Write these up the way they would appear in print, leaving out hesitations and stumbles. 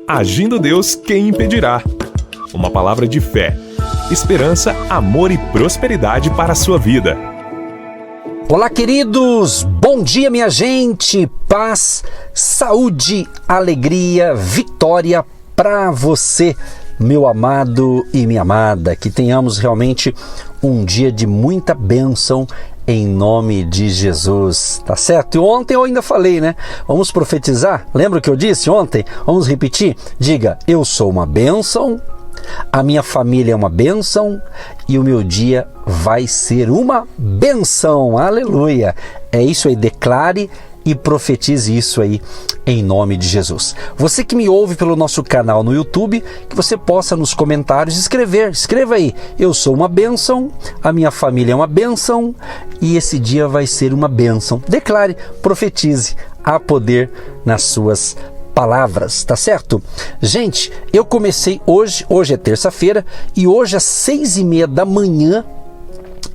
Agindo Deus, quem impedirá? Uma palavra de fé, esperança, amor e prosperidade para a sua vida. Olá, queridos! Bom dia, minha gente! Paz, saúde, alegria, vitória para você, meu amado e minha amada. Que tenhamos realmente um dia de muita bênção em nome de Jesus, tá certo? E ontem eu ainda falei, né? Vamos profetizar? Lembra o que eu disse ontem? Vamos repetir? Diga, eu sou uma bênção, a minha família é uma bênção e o meu dia vai ser uma bênção. Aleluia! É isso aí, declare e profetize isso aí em nome de Jesus. Você que me ouve pelo nosso canal no YouTube, que você possa nos comentários escreva aí, eu sou uma bênção, a minha família é uma bênção e esse dia vai ser uma bênção. Declare, profetize, há poder nas suas palavras, tá certo? Gente, eu comecei hoje é terça-feira e hoje às 6:30 da manhã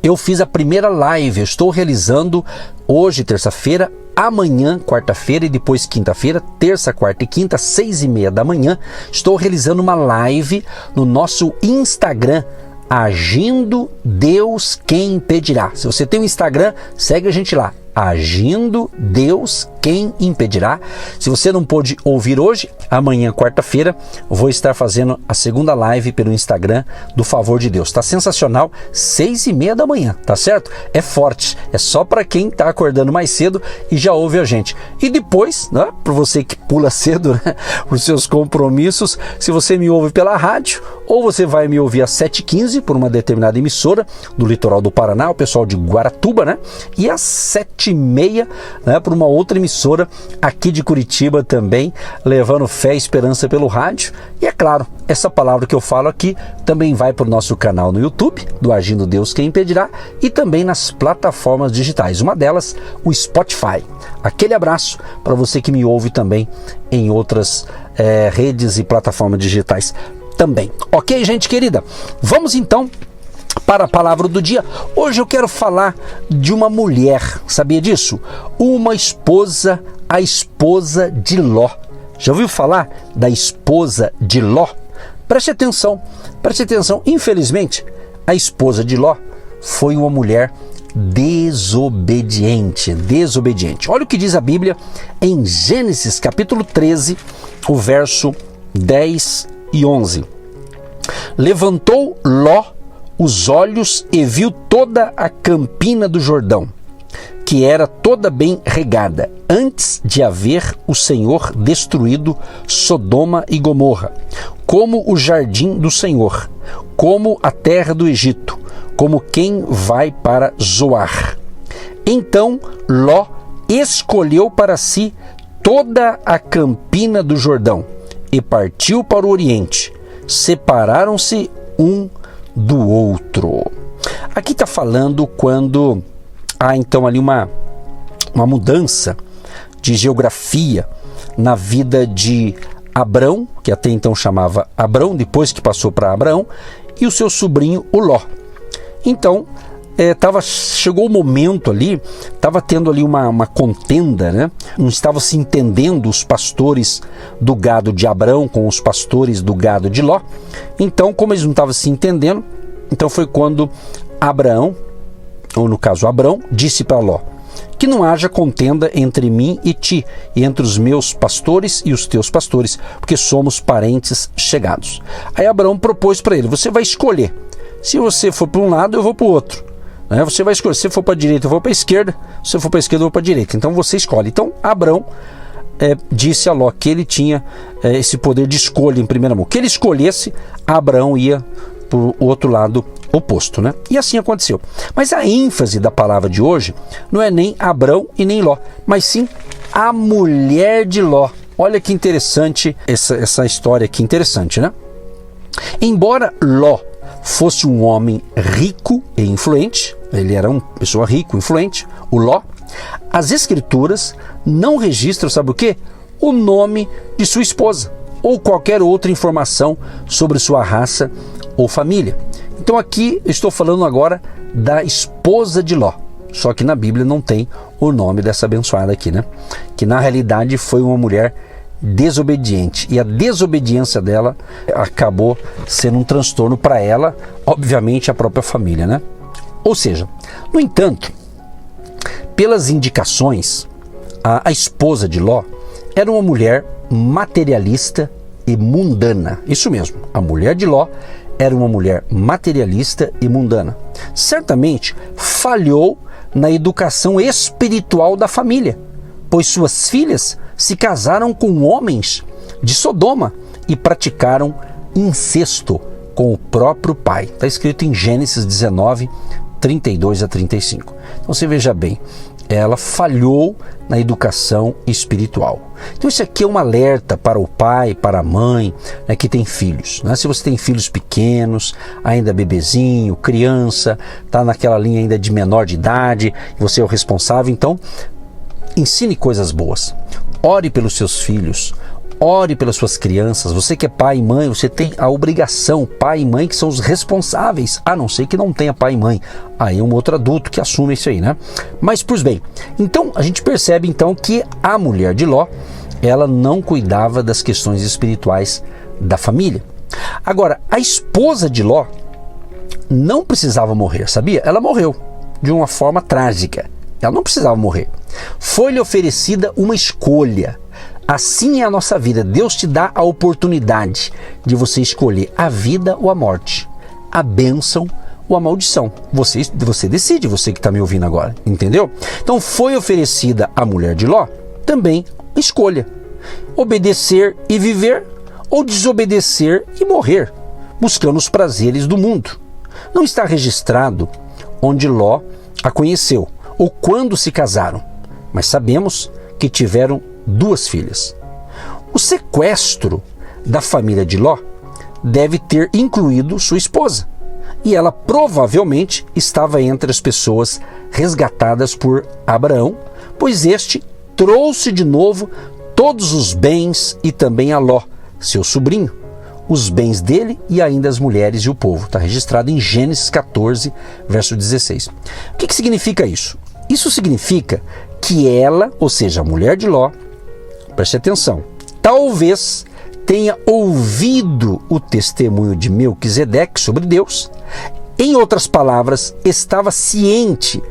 eu fiz a primeira live. Eu estou realizando hoje, terça-feira, amanhã, quarta-feira e depois quinta-feira, terça, quarta e quinta, 6:30 da manhã, estou realizando uma live no nosso Instagram, Agindo Deus, quem impedirá. Se você tem um Instagram, segue a gente lá, Agindo Deus, quem impedirá. Se você não pôde ouvir hoje, amanhã, quarta-feira, vou estar fazendo a segunda live pelo Instagram do Favor de Deus. Tá sensacional, 6:30 da manhã, tá certo? É forte, é só para quem tá acordando mais cedo e já ouve a gente. E depois, né, para você que pula cedo, né, os seus compromissos, se você me ouve pela rádio, ou você vai me ouvir às 7:15 por uma determinada emissora do litoral do Paraná, o pessoal de Guaratuba, né? E às 7:30, né, por uma outra emissora aqui de Curitiba também, levando fé e esperança pelo rádio. E é claro, essa palavra que eu falo aqui também vai para o nosso canal no YouTube, do Agindo Deus, quem impedirá, e também nas plataformas digitais, uma delas, o Spotify. Aquele abraço para você que me ouve também em outras redes e plataformas digitais também. Ok, gente querida? Vamos então para a palavra do dia. Hoje eu quero falar de uma mulher, sabia disso? Uma esposa, a esposa de Ló. Já ouviu falar da esposa de Ló? Preste atenção. Infelizmente, a esposa de Ló foi uma mulher desobediente. Olha o que diz a Bíblia em Gênesis capítulo 13, o verso 10 e 11. Levantou Ló os olhos e viu toda a campina do Jordão, que era toda bem regada, antes de haver o Senhor destruído Sodoma e Gomorra, como o jardim do Senhor, como a terra do Egito, como quem vai para Zoar. Então Ló escolheu para si toda a campina do Jordão e partiu para o Oriente. Separaram-se um do outro. Aqui está falando quando há então ali uma mudança de geografia na vida de Abrão, que até então chamava Abrão, depois que passou para Abraão, e o seu sobrinho, o Ló. Então, chegou o momento ali, estava tendo ali uma contenda, né? Não estavam se entendendo os pastores do gado de Abrão com os pastores do gado de Ló. Então, como eles não estavam se entendendo, então foi quando Abraão, ou no caso Abrão, disse para Ló: que não haja contenda entre mim e ti, e entre os meus pastores e os teus pastores, porque somos parentes chegados. Aí Abraão propôs para ele: você vai escolher. Se você for para um lado, eu vou para o outro. Você vai escolher. Se você for para a direita, eu vou para a esquerda. Se você for para a esquerda, eu vou para a direita. Então você escolhe. Então Abrão disse a Ló que ele tinha esse poder de escolha em primeira mão. Que ele escolhesse, Abraão ia para o outro lado oposto, né? E assim aconteceu. Mas a ênfase da palavra de hoje não é nem Abrão e nem Ló, mas sim a mulher de Ló. Olha que interessante essa história aqui, interessante, né? Embora Ló fosse um homem rico e influente, ele era uma pessoa rica, influente, o Ló, as escrituras não registram, sabe o quê? O nome de sua esposa ou qualquer outra informação sobre sua raça ou família. Então aqui eu estou falando agora da esposa de Ló, só que na Bíblia não tem o nome dessa abençoada aqui, né? Que na realidade foi uma mulher desobediente. E a desobediência dela acabou sendo um transtorno para ela, obviamente a própria família, né? Ou seja, no entanto, pelas indicações, a esposa de Ló era uma mulher materialista e mundana. Isso mesmo, a mulher de Ló era uma mulher materialista e mundana. Certamente falhou na educação espiritual da família, pois suas filhas se casaram com homens de Sodoma e praticaram incesto com o próprio pai. Está escrito em Gênesis 19, 32 a 35. Então você veja bem, ela falhou na educação espiritual. Então isso aqui é um alerta para o pai, para a mãe, né, que tem filhos, né? Se você tem filhos pequenos, ainda bebezinho, criança, está naquela linha ainda de menor de idade, você é o responsável, então ensine coisas boas. Ore pelos seus filhos, ore pelas suas crianças. Você que é pai e mãe, você tem a obrigação, pai e mãe que são os responsáveis, a não ser que não tenha pai e mãe. Aí é um outro adulto que assume isso aí, né? Mas, pois bem, então a gente percebe então que a mulher de Ló, ela não cuidava das questões espirituais da família. Agora, a esposa de Ló não precisava morrer, sabia? Ela morreu de uma forma trágica. Ela não precisava morrer. Foi-lhe oferecida uma escolha. Assim é a nossa vida. Deus te dá a oportunidade de você escolher a vida ou a morte, a bênção ou a maldição. Você decide, você que está me ouvindo agora, entendeu? Então foi oferecida à mulher de Ló também escolha: obedecer e viver ou desobedecer e morrer, buscando os prazeres do mundo. Não está registrado onde Ló a conheceu ou quando se casaram, mas sabemos que tiveram 2 filhas. O sequestro da família de Ló deve ter incluído sua esposa, e ela provavelmente estava entre as pessoas resgatadas por Abraão, pois este trouxe de novo todos os bens e também a Ló, seu sobrinho, os bens dele e ainda as mulheres e o povo. Está registrado em Gênesis 14, verso 16. O que significa isso? Isso significa que ela, ou seja, a mulher de Ló, preste atenção, talvez tenha ouvido o testemunho de Melquisedeque sobre Deus. Em outras palavras, estava ciente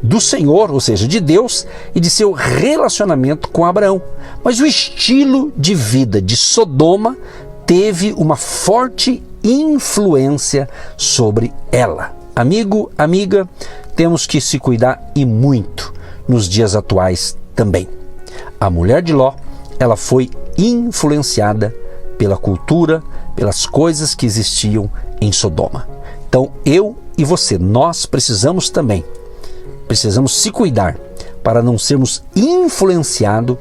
do Senhor, ou seja, de Deus, e de seu relacionamento com Abraão. Mas o estilo de vida de Sodoma teve uma forte influência sobre ela. Amigo, amiga, temos que se cuidar e muito nos dias atuais também. A mulher de Ló, ela foi influenciada pela cultura, pelas coisas que existiam em Sodoma. Então eu e você, nós precisamos se cuidar para não sermos influenciados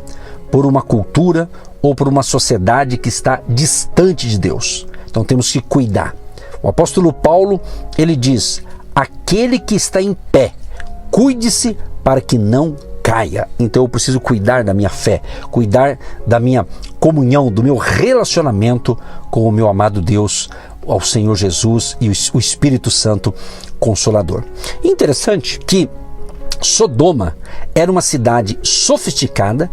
por uma cultura ou por uma sociedade que está distante de Deus. Então temos que cuidar. O apóstolo Paulo, ele diz: aquele que está em pé, cuide-se para que não caia. Então eu preciso cuidar da minha fé, cuidar da minha comunhão, do meu relacionamento com o meu amado Deus, ao Senhor Jesus e o Espírito Santo Consolador. Interessante que Sodoma era uma cidade sofisticada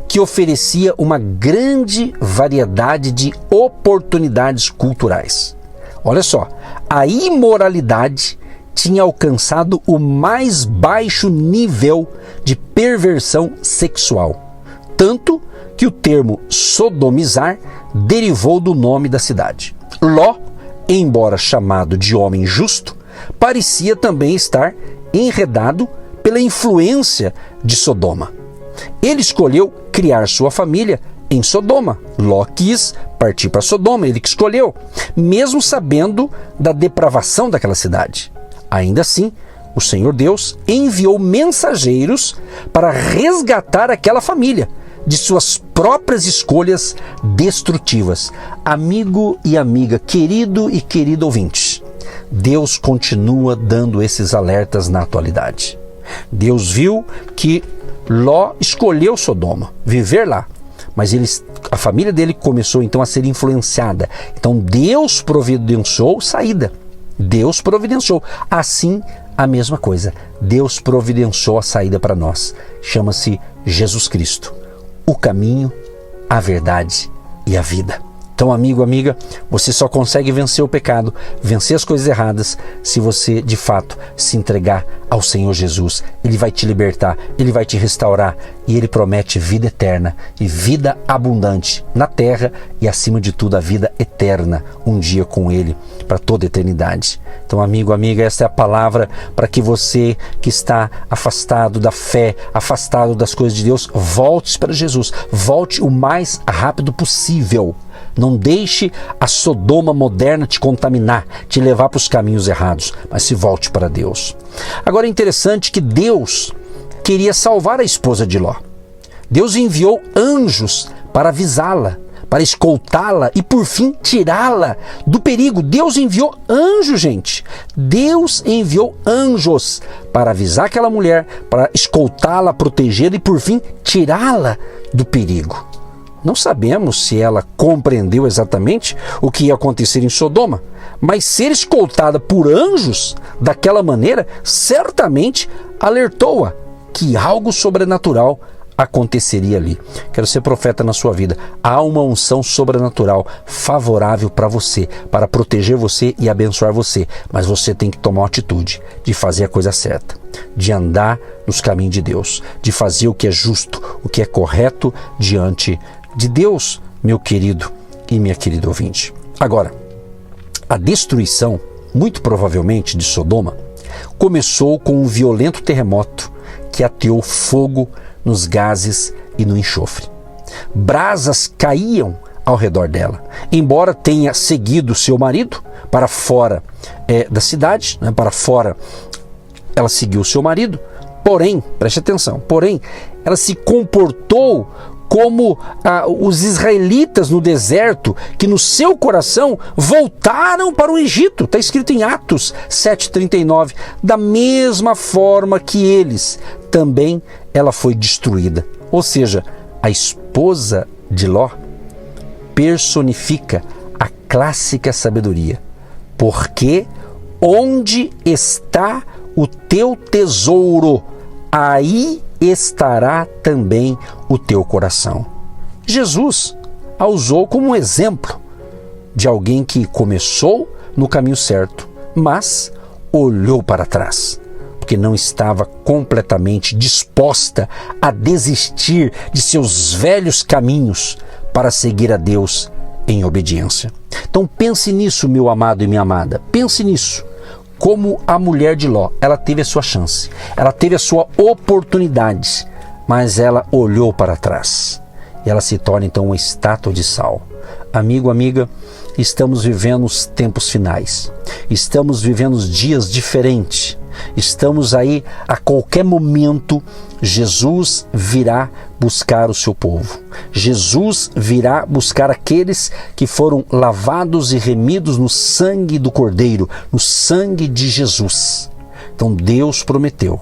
que oferecia uma grande variedade de oportunidades culturais. Olha só, a imoralidade tinha alcançado o mais baixo nível de perversão sexual, tanto que o termo sodomizar derivou do nome da cidade. Ló, embora chamado de homem justo, parecia também estar enredado pela influência de Sodoma. Ele escolheu criar sua família em Sodoma. Ló quis partir para Sodoma, ele que escolheu, mesmo sabendo da depravação daquela cidade. Ainda assim, o Senhor Deus enviou mensageiros para resgatar aquela família de suas próprias escolhas destrutivas. Amigo e amiga, querido e querido ouvinte, Deus continua dando esses alertas na atualidade. Deus viu que Ló escolheu Sodoma, viver lá, mas a família dele começou então a ser influenciada. Então Deus providenciou saída. Deus providenciou. Assim, a mesma coisa. Deus providenciou a saída para nós. Chama-se Jesus Cristo. O caminho, a verdade e a vida. Então, amigo, amiga, você só consegue vencer o pecado, vencer as coisas erradas, se você, de fato, se entregar ao Senhor Jesus. Ele vai te libertar, Ele vai te restaurar e Ele promete vida eterna e vida abundante na terra e, acima de tudo, a vida eterna, um dia com Ele, para toda a eternidade. Então, amigo, amiga, essa é a palavra para que você que está afastado da fé, afastado das coisas de Deus, volte para Jesus. Volte o mais rápido possível. Não deixe a Sodoma moderna te contaminar, te levar para os caminhos errados, mas se volte para Deus. Agora é interessante que Deus queria salvar a esposa de Ló. Deus enviou anjos para avisá-la, para escoltá-la e por fim tirá-la do perigo. Deus enviou anjos, gente. Deus enviou anjos para avisar aquela mulher, para escoltá-la, protegê-la e por fim tirá-la do perigo. Não sabemos se ela compreendeu exatamente o que ia acontecer em Sodoma, mas ser escoltada por anjos daquela maneira certamente alertou-a que algo sobrenatural aconteceria ali. Quero ser profeta na sua vida. Há uma unção sobrenatural favorável para você, para proteger você e abençoar você, mas você tem que tomar uma atitude de fazer a coisa certa, de andar nos caminhos de Deus, de fazer o que é justo, o que é correto diante de Deus, meu querido e minha querida ouvinte. Agora, a destruição, muito provavelmente, de Sodoma, começou com um violento terremoto que ateou fogo nos gases e no enxofre. Brasas caíam ao redor dela. Embora tenha seguido seu marido para fora da cidade, para fora, ela seguiu seu marido, porém, preste atenção, ela se comportou como os israelitas no deserto, que no seu coração voltaram para o Egito. Está escrito em Atos 7,39. Da mesma forma que eles, também ela foi destruída. Ou seja, a esposa de Ló personifica a clássica sabedoria. Porque onde está o teu tesouro, aí estará também o teu coração. Jesus a usou como um exemplo de alguém que começou no caminho certo, mas olhou para trás, porque não estava completamente disposta a desistir de seus velhos caminhos para seguir a Deus em obediência. Então pense nisso, meu amado e minha amada, pense nisso. Como a mulher de Ló, ela teve a sua chance, ela teve a sua oportunidade, mas ela olhou para trás e ela se torna então uma estátua de sal. Amigo, amiga, estamos vivendo os tempos finais, estamos vivendo os dias diferentes, estamos aí a qualquer momento. Jesus virá buscar o seu povo. Jesus virá buscar aqueles que foram lavados e remidos no sangue do Cordeiro, no sangue de Jesus. Então Deus prometeu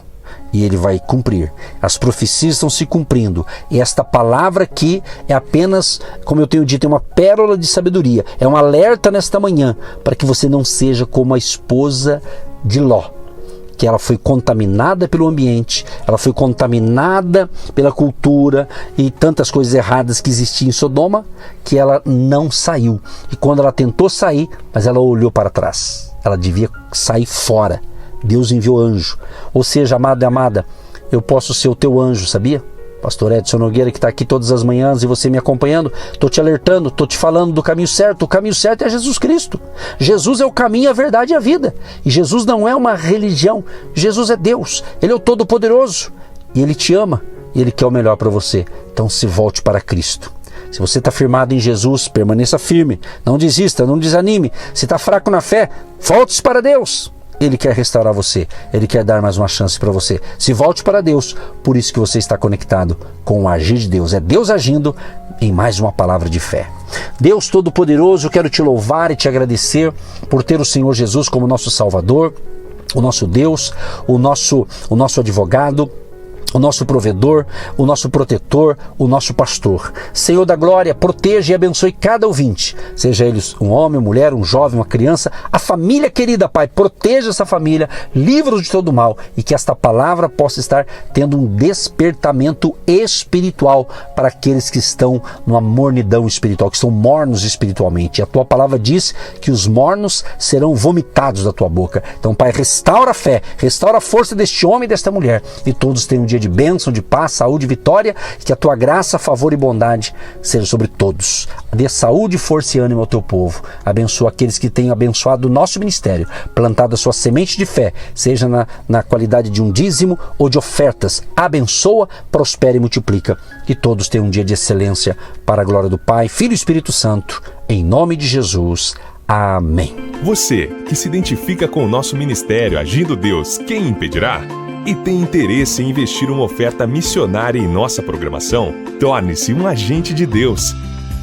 e Ele vai cumprir. As profecias estão se cumprindo e esta palavra aqui é apenas, como eu tenho dito, é uma pérola de sabedoria, é um alerta nesta manhã para que você não seja como a esposa de Ló, que ela foi contaminada pelo ambiente, ela foi contaminada pela cultura e tantas coisas erradas que existiam em Sodoma, que ela não saiu. E quando ela tentou sair, mas ela olhou para trás. Ela devia sair fora. Deus enviou anjo. Ou seja, amado e amada, eu posso ser o teu anjo, sabia? Pastor Edson Nogueira, que está aqui todas as manhãs e você me acompanhando, estou te alertando, estou te falando do caminho certo. O caminho certo é Jesus Cristo. Jesus é o caminho, a verdade e a vida. E Jesus não é uma religião, Jesus é Deus. Ele é o Todo-Poderoso e Ele te ama e Ele quer o melhor para você. Então se volte para Cristo. Se você está firmado em Jesus, permaneça firme, não desista, não desanime. Se está fraco na fé, volte-se para Deus. Ele quer restaurar você, Ele quer dar mais uma chance para você. Se volte para Deus, por isso que você está conectado com o agir de Deus. É Deus agindo em mais uma palavra de fé. Deus Todo-Poderoso, eu quero te louvar e te agradecer por ter o Senhor Jesus como nosso Salvador, o nosso Deus, o nosso advogado. o nosso provedor, o nosso protetor, o nosso pastor. Senhor da glória, proteja e abençoe cada ouvinte, seja eles um homem, uma mulher, um jovem, uma criança, a família querida, Pai, proteja essa família, livra-os de todo mal e que esta palavra possa estar tendo um despertamento espiritual para aqueles que estão numa mornidão espiritual, que estão mornos espiritualmente. E a tua palavra diz que os mornos serão vomitados da tua boca. Então, Pai, restaura a fé, restaura a força deste homem e desta mulher e todos tenham um dia de bênção, de paz, saúde, vitória, e que a tua graça, favor e bondade seja sobre todos. Dê saúde, força e ânimo ao teu povo. Abençoa aqueles que têm abençoado o nosso ministério, plantado a sua semente de fé, seja na qualidade de um dízimo ou de ofertas. Abençoa, prospera e multiplica. Que todos tenham um dia de excelência para a glória do Pai, Filho e Espírito Santo. Em nome de Jesus. Amém. Você que se identifica com o nosso ministério Agindo Deus, quem impedirá? E tem interesse em investir uma oferta missionária em nossa programação? Torne-se um agente de Deus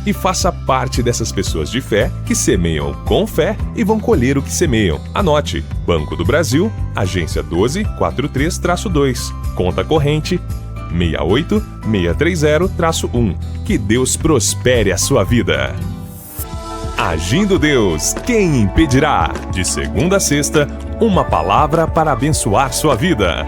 e faça parte dessas pessoas de fé que semeiam com fé e vão colher o que semeiam. Anote: Banco do Brasil, agência 1243-2, conta corrente 68630-1. Que Deus prospere a sua vida. Agindo Deus, quem impedirá? De segunda a sexta, uma palavra para abençoar sua vida.